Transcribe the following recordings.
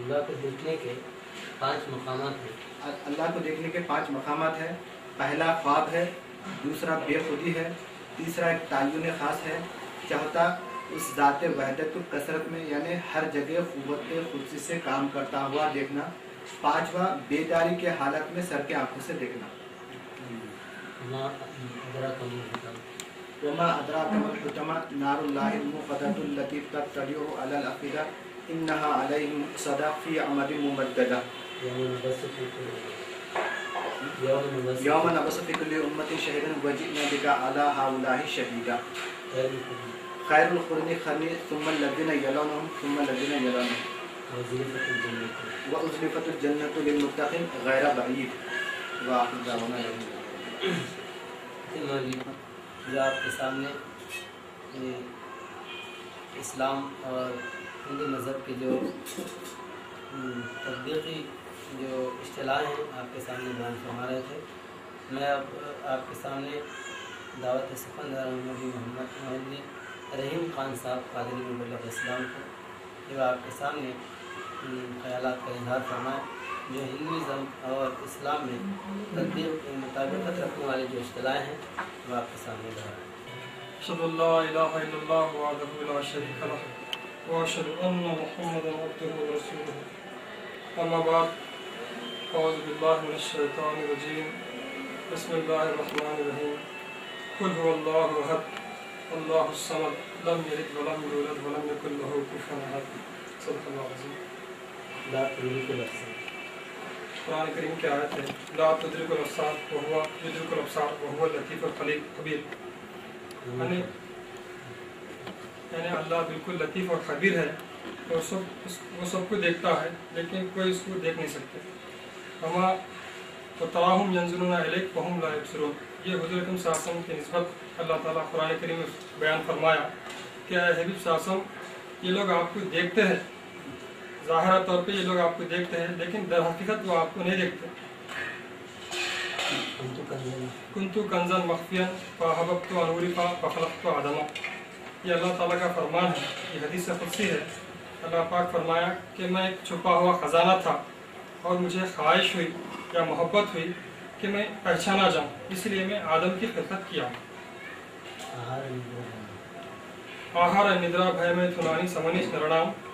اللہ کو دیکھنے کے 5 مقامات ہیں. اللہ کو دیکھنے کے 5 مقامات ہیں. پہلا خواب ہے، دوسرا بے خودی ہے، تیسرا ایک تعین خاص ہے، چوتھا اس ذات وحدت کثرت میں یعنی ہر جگہ قوت خودسی سے کام کرتا ہوا دیکھنا، پانچواں بیداری کے حالت میں سر کے آنکھوں سے دیکھنا. وما ادراک ما الحطمہ نار اللہ الموقدۃ التی تطلع علی الافئدہ انہا علیہم مؤصدہ فی عمد ممددہ. یوم نبعث فی کل امۃ شہیدا وجئنا بک علی ہؤلاء شہیدا. خیر القرون قرنی ثم الذین یلونہم ثم الذین یلونہم وازلفت الجنۃ للمتقین غیر بعید. وآخر دعوانا جو آپ کے سامنے اسلام اور ہندو مذہب کے جو تطبیقی جو اصطلاح ہیں آپ کے سامنے بیان فرما رہے تھے. میں اب آپ کے سامنے دعوت سخن محمد رحیم خان صاحب قادری مبلغ اسلام کو جو آپ کے سامنے خیالات کا اظہار فرمائے جو ہندوازم اور اسلام میں تطبیق کے مطابقت رکھنے والی جو اصطلاح ہیں وہ آپ کے سامنے دہرائیں. اشهد ان لا اله الا الله وحده لا شريك له واشهد ان محمدا عبده ورسوله. اما بعد، اعوذ بالله من الشيطان الرجيم. بسم الله الرحمن الرحيم. قل هو الله احد الله الصمد لم يلد ولم يولد ولم يكن له كفوا احد. صدق الله العظيم. لا تدرك الابصار. قرآن کریم کی آیت ہے لا تدرک الابصار وهو يدرك الابصار وهو اللطيف الخبير. یعنی اللہ بالکل لطیف اور خبیر ہے، وہ سب کو دیکھتا ہے لیکن کوئی اس کو دیکھ نہیں سکتے. ہما وتراہم ينظرون الیک وهم لا يبصرون. یہ حضور اکرم صلی اللہ علیہ وسلم کی نسبت اللہ تعالیٰ قرآن کریم میں بیان فرمایا کہ اے حبیب صلی اللہ علیہ وسلم یہ لوگ آپ کو دیکھتے ہیں، ظاہرہ طور پہ یہ لوگ آپ کو دیکھتے ہیں لیکن در حقیقت وہ آپ کو نہیں دیکھتے. کنتو کنزن مخفیا فاحببت ان اعرف فخلقت آدما. یہ اللہ تعالیٰ کا فرمان ہے، یہ حدیث قدسی ہے. اللہ پاک فرمایا کہ میں ایک چھپا ہوا خزانہ تھا اور مجھے خواہش ہوئی یا محبت ہوئی کہ میں پہچانا جاؤں، اس لیے میں آدم کی خلقت کیا. ಆಹಾರ ನಿದ್ರಾ ಭಯಮೇ ಥುನಾನಿ ಸಮನಿ ನರಣಾಂ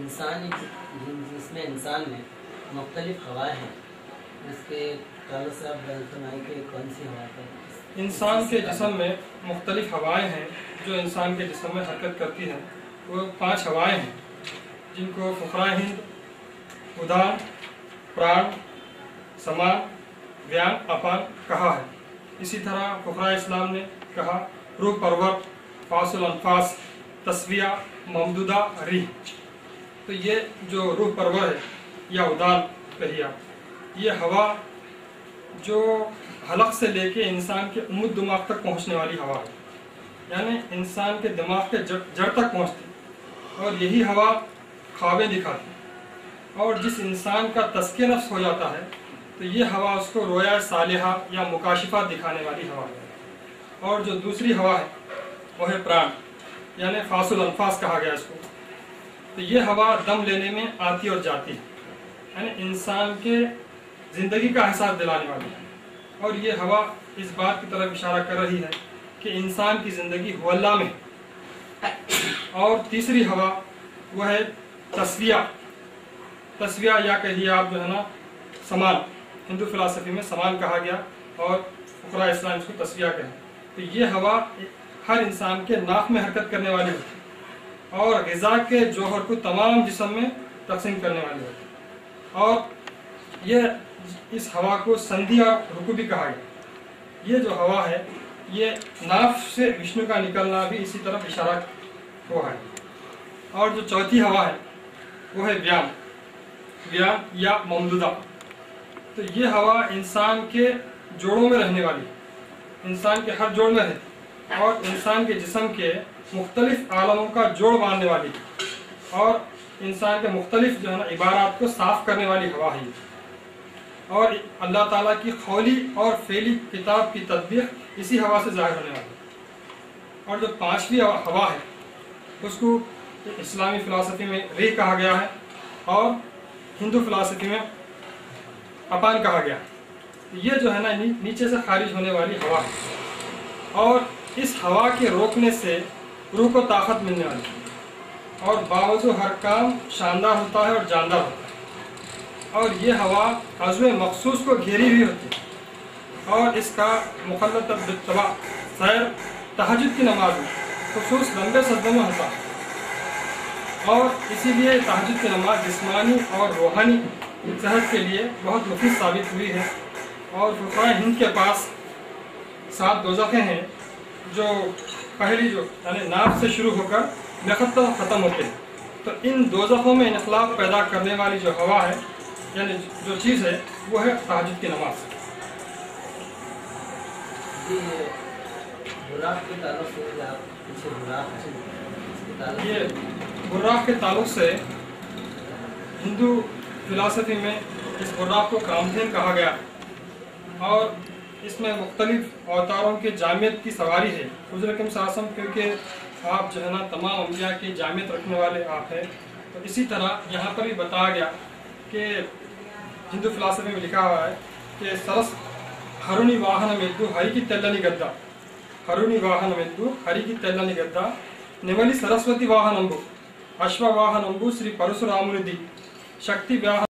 انسان جس میں انسان میں مختلف ہوائیں ہیں، اس کے تعلق سے آپ بیان فرمائیں کہ کون سی ہوا ہے. انسان کے جسم میں مختلف ہوائیں ہیں جو انسان کے جسم میں حرکت کرتی ہیں. وہ 5 ہوائیں ہیں جن کو فقرائے ہند ادان پران سمان ویان اپان کہا ہے. اسی طرح فقرائے اسلام نے کہا روح پرور فاصل انفاس تسویہ ممدودہ ریح. تو یہ جو روح پرور ہے یا ادان کہیے یہ ہوا جو حلق سے لے کے انسان کے عمود دماغ تک پہنچنے والی ہوا ہے، یعنی انسان کے دماغ کے جڑ تک پہنچتی، اور یہی ہوا خوابیں دکھاتی. اور جس انسان کا تزکیہ نفس ہو جاتا ہے تو یہ ہوا اس کو رویا صالحہ یا مکاشفات دکھانے والی ہوا ہے. اور جو دوسری ہوا ہے وہ ہے پران، یعنی فاصل انفاس کہا گیا اس کو. تو یہ ہوا دم لینے میں آتی اور جاتی ہے، یعنی انسان کے زندگی کا احساس دلانے والی ہے. اور یہ ہوا اس بات کی طرف اشارہ کر رہی ہے کہ انسان کی زندگی ہو اللہ میں. اور تیسری ہوا وہ ہے تسویہ یا کہیے آپ جو ہے نا سمان. ہندو فلسفی میں سمان کہا گیا اور فقراء اسلام اس کو تسویہ کہیں. تو یہ ہوا ہر انسان کے ناک میں حرکت کرنے والی ہوتی ہے اور غذا کے جوہر کو تمام جسم میں تقسیم کرنے والی ہوتی ہے. اور یہ اس ہوا کو سندھیا رکو بھی کہا گیا. یہ جو ہوا ہے یہ ناف سے وشنو کا نکلنا بھی اسی طرف اشارہ ہوا ہے. اور جو چوتھی ہوا ہے وہ ہے ویان یا ممدودہ. تو تو یہ ہوا انسان کے جوڑوں میں رہنے والی ہے، انسان کے ہر جوڑ میں ہے اور انسان کے جسم کے مختلف عالموں کا جوڑ باندھنے والی اور انسان کے مختلف جو ہے نا عبارات کو صاف کرنے والی ہوا ہے، اور اللہ تعالیٰ کی قولی اور فعلی کتاب کی تطبیق اسی ہوا سے ظاہر ہونے والی ہے۔ اور جو پانچویں ہوا ہے اس کو اسلامی فلسفی میں ریح کہا گیا ہے اور ہندو فلسفی میں اپان کہا گیا ہے۔ یہ جو ہے نا نیچے سے خارج ہونے والی ہوا ہے اور اس ہوا کے روکنے سے روح کو طاقت ملنے والی ہے اور باوجود ہر کام شاندار ہوتا ہے اور جاندار ہوتا ہے، اور یہ ہوا عضو مخصوص کو گھیری ہوئی ہوتی ہے اور اس کا مخلط بالطبع سیر تہجد کی نماز میں خصوص لمبے سجدوں میں ہوتا ہے، اور اسی لیے تہجد کی نماز جسمانی اور روحانی صحت کے لیے بہت مفید ثابت ہوئی ہے۔ اور فقہائے ہند کے پاس 7 دوزخیں ہیں جو پہلی جو یعنی ناف سے شروع ہو کر نخت تک ختم ہوتے ہیں، تو ان دوزخوں میں انقلاب پیدا کرنے والی جو ہوا ہے یعنی جو چیز ہے وہ ہے تہجد کی نماز۔ یہ براق کے تعلق سے ہندو فلسفی میں اس براق کو کامدھین کہا گیا اور اس میں مختلف اوتاروں کے جامعیت کی سواری ہے۔ حضور اکرم صلی اللہ علیہ وسلم کیونکہ آپ جو ہے نا تمام انبیاء کی جامعیت رکھنے والے آپ ہیں، تو اسی طرح یہاں پر بھی بتایا گیا کہ ہندو فلسفی میں لکھا ہوا ہے کہ سرس ہرونی واہن میدو ہری کی تلنی گدا، ہرونی واہن میدو ہری کی تلنی گدا نملی سرسوتی واہن امبو اشوا واہن امبو ಶ್ರೀ ಪರಶುರಾಮನಿಧಿ ಶಕ್ತಿ ವ್ಯಾಹ